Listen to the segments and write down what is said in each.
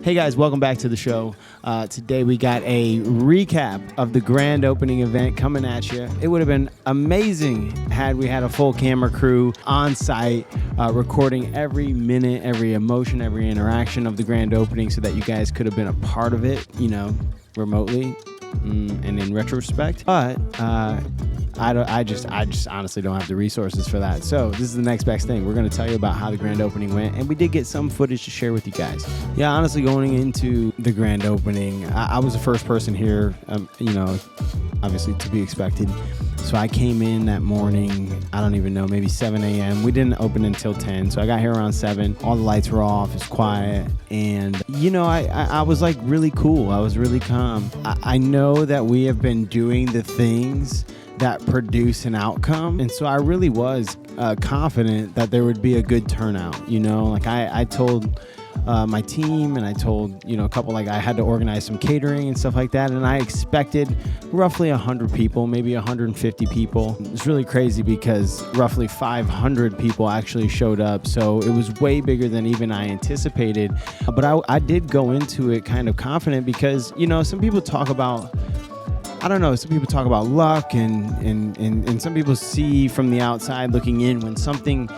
Hey guys, welcome back to the show. Today we got a recap of the grand opening event coming at you. It would have been amazing had we had a full camera crew on site recording every minute, every emotion, every interaction of the grand opening so that you guys could have been a part of it, remotely and in retrospect. But I just honestly don't have the resources for that. So this is the next best thing. We're going to tell you about how the grand opening went, and we did get some footage to share with you guys. Yeah, honestly, going into the grand opening, I was the first person here, obviously to be expected. So I came in that morning, I don't even know, maybe 7 a.m. We didn't open until 10, so I got here around 7. All the lights were off, it was quiet, and, I was like really cool. I was really calm. I know that we have been doing the things that produce an outcome, and so I really was confident that there would be a good turnout. I told my team, and I told a couple, I had to organize some catering and stuff like that, and I expected roughly 100 people, maybe 150 people. It's really crazy because roughly 500 people actually showed up, so it was way bigger than even I anticipated. But I did go into it kind of confident because some people talk about, some people talk about luck and some people see from the outside looking in when something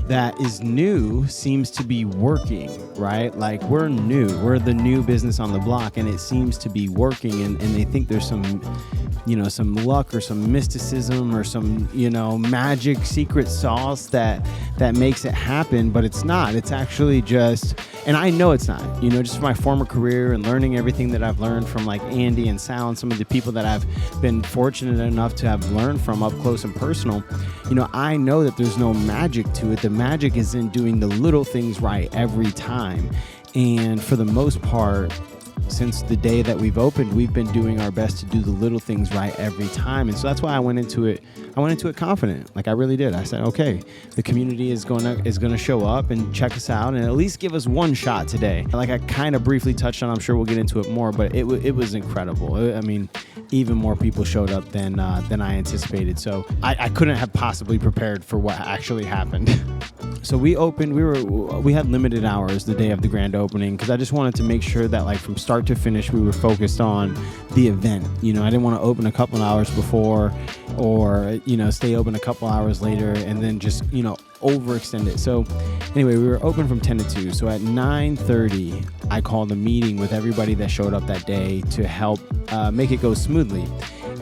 that is new seems to be working, right? Like we're the new business on the block, and it seems to be working, and they think there's some luck or some mysticism or some, magic secret sauce that makes it happen, but it's not. It's actually just, and I know it's not, just from my former career and learning everything that I've learned from like Andy and Sal and some of the people that I've been fortunate enough to have learned from up close and personal. I know that there's no magic to it. The magic is in doing the little things right every time. And for the most part, since the day that we've opened, we've been doing our best to do the little things right every time. And so that's why I went into it confident. Like I really did. I said, okay, the community is going to show up and check us out and at least give us one shot today. Like I kind of briefly touched on, I'm sure we'll get into it more, but it was incredible. I mean, even more people showed up than I anticipated. So I couldn't have possibly prepared for what actually happened. So we opened, we had limited hours the day of the grand opening because I just wanted to make sure that like from start to finish, we were focused on the event. I didn't want to open a couple of hours before or, stay open a couple hours later and then just, overextend it. So anyway, we were open from 10 to 2. So at 9:30, I called a meeting with everybody that showed up that day to help make it go smoothly.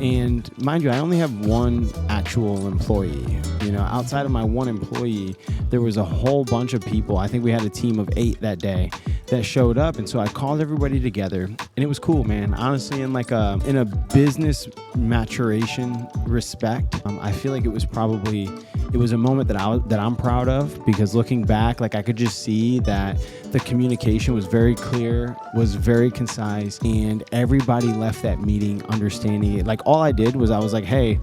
And mind you, I only have one actual employee. Outside of my one employee, there was a whole bunch of people. I think we had a team of 8 that day that showed up. And so I called everybody together, and it was cool, man. Honestly, in a business maturation respect, I feel like it was a moment that I'm proud of, because looking back, like I could just see that the communication was very clear, was very concise, and everybody left that meeting understanding it. Like all I did was I was like, hey,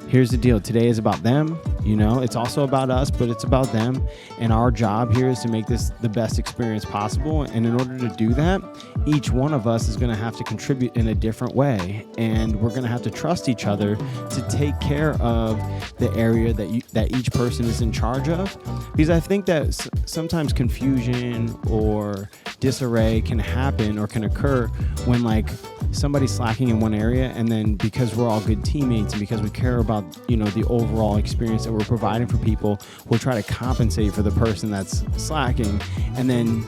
here's the deal. Today is about them. It's also about us, but it's about them. And our job here is to make this the best experience possible. And in order to do that, each one of us is going to have to contribute in a different way. And we're going to have to trust each other to take care of the area that each person is in charge of. Because I think that sometimes confusion or disarray can happen or can occur when like somebody's slacking in one area, and then because we're all good teammates and because we care about the overall experience that we're providing for people, we'll try to compensate for the person that's slacking, and then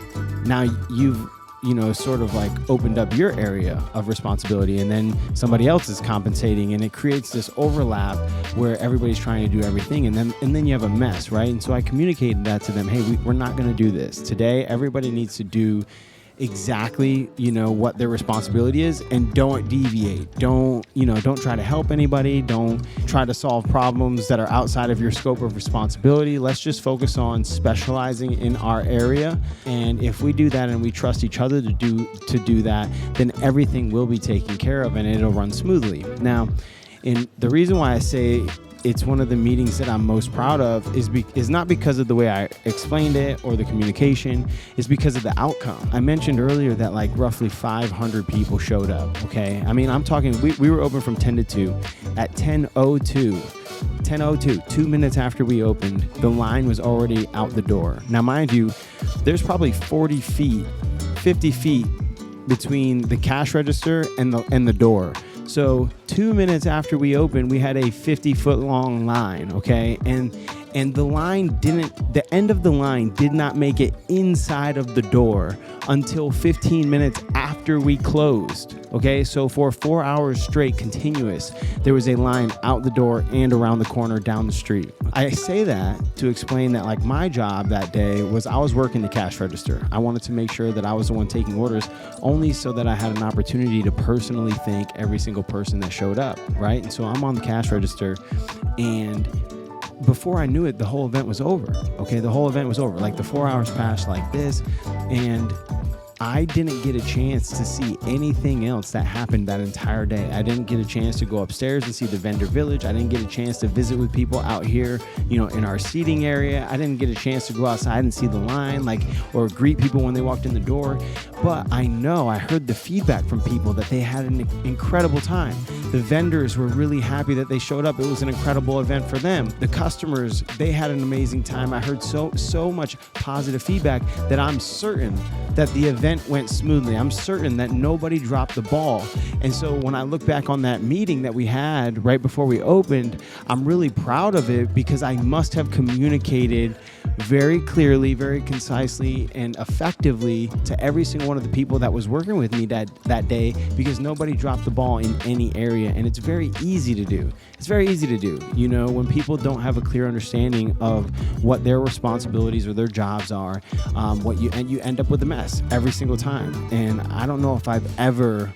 now you've sort of like opened up your area of responsibility, and then somebody else is compensating, and it creates this overlap where everybody's trying to do everything, and then you have a mess, right? And so I communicated that to them. Hey, we're not going to do this today. Everybody needs to do exactly what their responsibility is, and don't deviate. Don't try to help anybody. Don't try to solve problems that are outside of your scope of responsibility. Let's just focus on specializing in our area, and if we do that and we trust each other to do that, then everything will be taken care of and it'll run smoothly. Now, and the reason why I say it's one of the meetings that I'm most proud of is not because of the way I explained it or the communication. It's because of the outcome. I mentioned earlier that like roughly 500 people showed up. Okay, I mean, I'm talking. We were open from 10 to 2. At 10:02, 2 minutes after we opened, the line was already out the door. Now, mind you, there's probably 40 feet 50 feet between the cash register and the door. So 2 minutes after we opened, we had a 50-foot long line, okay? And the end of the line did not make it inside of the door until 15 minutes after we closed, okay? So for 4 hours straight, continuous, there was a line out the door and around the corner down the street. I say that to explain that, like, my job that day was I was working the cash register. I wanted to make sure that I was the one taking orders, only so that I had an opportunity to personally thank every single person that showed up, right? And so I'm on the cash register, and before I knew it, the whole event was over. Okay, the whole event was over. Like, the 4 hours passed like this, and I didn't get a chance to see anything else that happened that entire day. I didn't get a chance to go upstairs and see the vendor village. I didn't get a chance to visit with people out here, in our seating area. I didn't get a chance to go outside and see the line, or greet people when they walked in the door. But I heard the feedback from people that they had an incredible time. The vendors were really happy that they showed up. It was an incredible event for them. The customers, they had an amazing time. I heard so much positive feedback that I'm certain that the event went smoothly. I'm certain that nobody dropped the ball. And so when I look back on that meeting that we had right before we opened, I'm really proud of it, because I must have communicated very clearly, very concisely, and effectively to every single one of the people that was working with me that day, because nobody dropped the ball in any area. And it's very easy to do. It's very easy to do, when people don't have a clear understanding of what their responsibilities or their jobs are, you end up with a mess every single time. And I don't know if I've ever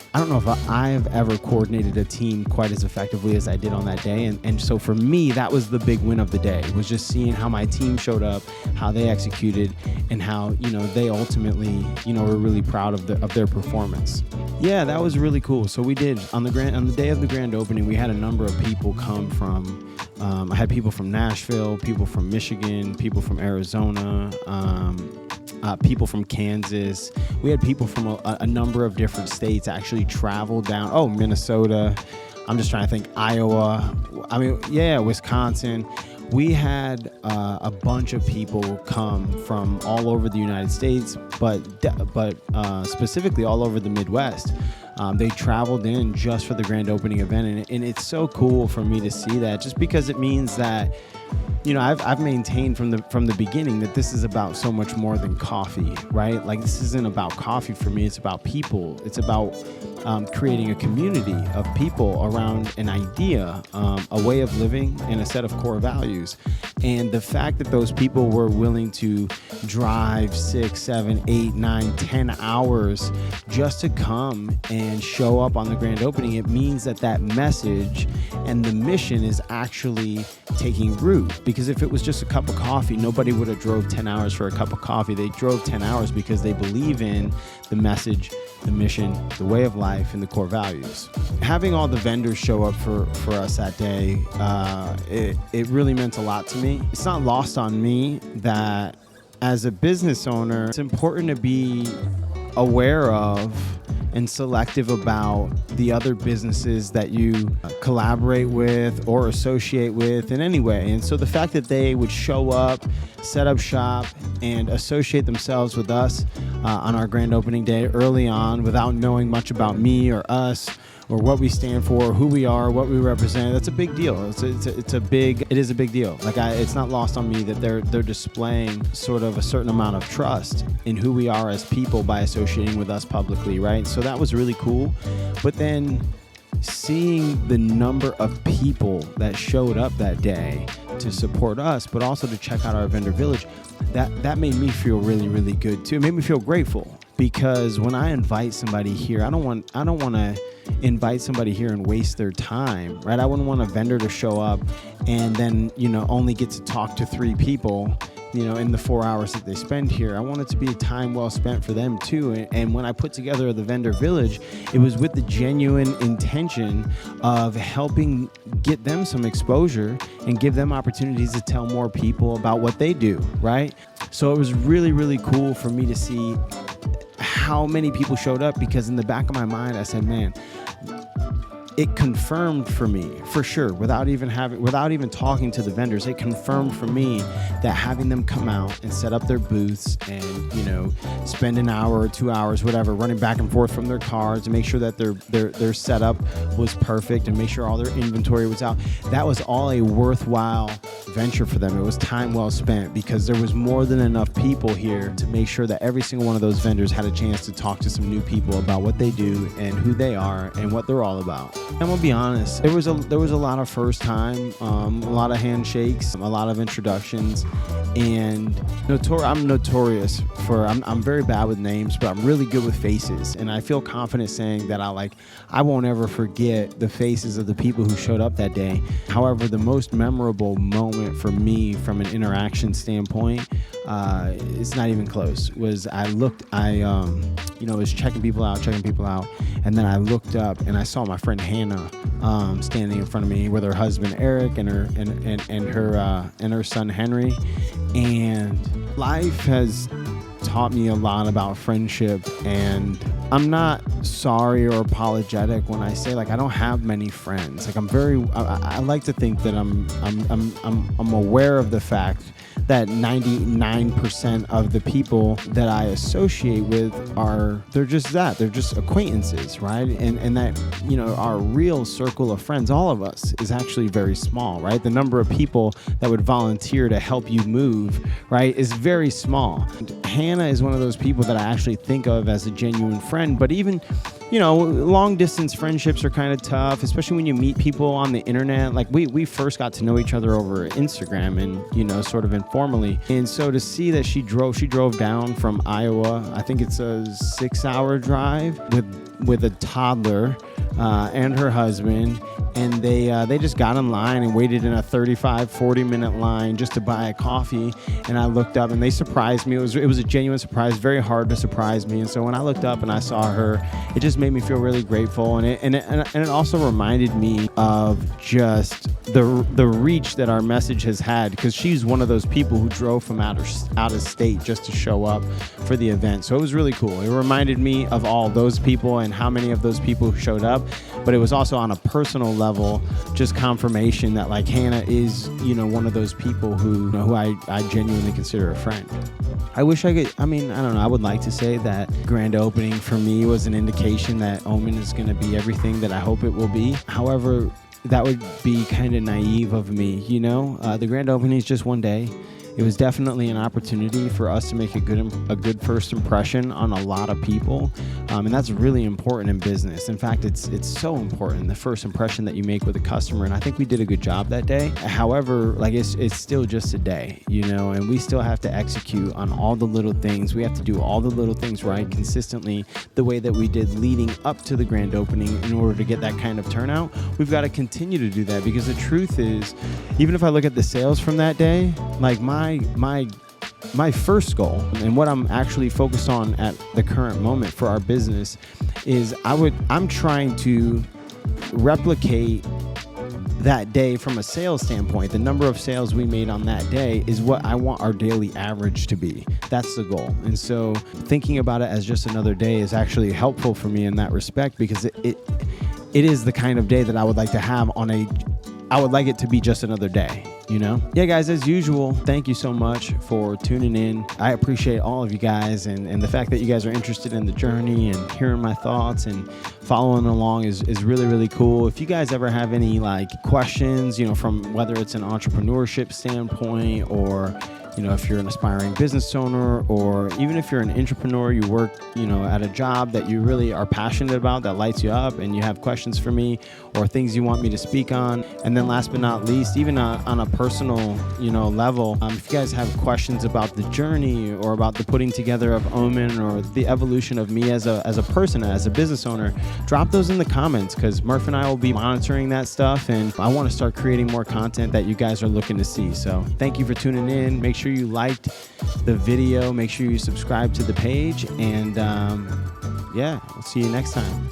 coordinated a team quite as effectively as I did on that day. And so for me, that was the big win of the day, was just seeing how my team showed up, how they executed, and how, they ultimately, were really proud of their performance. Yeah, that was really cool. So we did, on the day of the grand opening, we had a number of people come from, I had people from Nashville, people from Michigan, people from Arizona, people from Kansas. We had people from a number of different states actually travel down. Oh, Minnesota. I'm just trying to think. Iowa. Wisconsin. We had a bunch of people come from all over the United States, but specifically all over the Midwest. They traveled in just for the grand opening event, and it's so cool for me to see that, just because it means that, I've maintained from the beginning that this is about so much more than coffee, right? Like, this isn't about coffee for me. It's about people. It's about creating a community of people around an idea, a way of living, and a set of core values. And the fact that those people were willing to drive 6, 7, 8, 9, 10 hours just to come and show up on the grand opening, it means that message and the mission is actually taking root. Because if it was just a cup of coffee, nobody would have drove 10 hours for a cup of coffee. They drove 10 hours because they believe in the message, the mission, the way of life, and the core values. Having all the vendors show up for us that day, it really meant a lot to me. It's not lost on me that as a business owner, it's important to be aware of and selective about the other businesses that you collaborate with or associate with in any way. And so the fact that they would show up, set up shop, and associate themselves with us on our grand opening day early on without knowing much about me or us or what we stand for, who we are, what we represent, that's a big deal. It is a big deal. It's not lost on me that they're displaying sort of a certain amount of trust in who we are as people by associating with us publicly, right? So that was really cool. But then seeing the number of people that showed up that day to support us, but also to check out our vendor village, that made me feel really, really good too. It made me feel grateful, because when I invite somebody here, I don't want to invite somebody here and waste their time, right? I wouldn't want a vendor to show up and then, only get to talk to 3 people, in the 4 hours that they spend here. I want it to be a time well spent for them too. And when I put together the vendor village, it was with the genuine intention of helping get them some exposure and give them opportunities to tell more people about what they do, right? So it was really, really cool for me to see how many people showed up, because in the back of my mind, I said, man, it confirmed for me, for sure, without even talking to the vendors, it confirmed for me that having them come out and set up their booths and, you know, spend an hour or 2 hours, whatever, running back and forth from their cars to make sure that their setup was perfect and make sure all their inventory was out. That was all a worthwhile venture for them. It was time well spent because there was more than enough people here to make sure that every single one of those vendors had a chance to talk to some new people about what they do and who they are and what they're all about. I'm gonna be honest, there was a lot of first time, a lot of handshakes, a lot of introductions, and I'm notorious for I'm very bad with names, but I'm really good with faces, and I feel confident saying that I won't ever forget the faces of the people who showed up that day. However, the most memorable moment for me from an interaction standpoint, it's not even close, was I was checking people out, and then I looked up and I saw my friend Hannah standing in front of me with her husband Eric and her son Henry. And life has taught me a lot about friendship, and I'm not sorry or apologetic when I say like I don't have many friends. Like I like to think that I'm aware of the fact that 99% of the people that I associate with they're just acquaintances, right? And that, you know, our real circle of friends, all of us, is actually very small, right? The number of people that would volunteer to help you move, right, is very small. And Hannah is one of those people that I actually think of as a genuine friend, but even, you know, long distance friendships are kind of tough, especially when you meet people on the internet. Like we first got to know each other over Instagram and, you know, sort of informally. And so to see that she drove down from Iowa, I think it's a 6-hour drive with a toddler and her husband. And they just got in line and waited in a 35-40 minute line just to buy a coffee. And I looked up and they surprised me. It was a genuine surprise, very hard to surprise me. And so when I looked up and I saw her, it just made me feel really grateful. And it also reminded me of just the reach that our message has had, because she's one of those people who drove from out of state just to show up for the event. So it was really cool. It reminded me of all those people and how many of those people who showed up. But it was also on a personal level, just confirmation that like Hannah is, you know, one of those people who I genuinely consider a friend. I wish I could, I don't know, I would like to say that grand opening for me was an indication that Omen is going to be everything that I hope it will be. However, that would be kind of naive of me, you know? The grand opening is just one day. It was definitely an opportunity for us to make a good first impression on a lot of people, and that's really important in business. In fact, it's so important, the first impression that you make with a customer, and I think we did a good job that day. However, like it's still just a day, you know, and we still have to execute on all the little things. We have to do all the little things right consistently, the way that we did leading up to the grand opening in order to get that kind of turnout. We've got to continue to do that, because the truth is, even if I look at the sales from that day, like my first goal and what I'm actually focused on at the current moment for our business is I'm trying to replicate that day from a sales standpoint. The number of sales we made on that day is what I want our daily average to be. That's the goal. And so thinking about it as just another day is actually helpful for me in that respect, because it is the kind of day that I would like to have I would like it to be just another day, you know? Yeah, guys, as usual, thank you so much for tuning in. I appreciate all of you guys, and the fact that you guys are interested in the journey and hearing my thoughts and following along is really, really cool. If you guys ever have any like questions, you know, from whether it's an entrepreneurship standpoint, or you know, if you're an aspiring business owner, or even if you're an entrepreneur, you work, you know, at a job that you really are passionate about, that lights you up, and you have questions for me or things you want me to speak on. And then last but not least, even on a personal, you know, level, if you guys have questions about the journey or about the putting together of Omen or the evolution of me as a person, as a business owner, drop those in the comments, because Murph and I will be monitoring that stuff, and I want to start creating more content that you guys are looking to see. So thank you for tuning in. Make sure you liked the video, make sure you subscribe to the page, and yeah, I'll see you next time.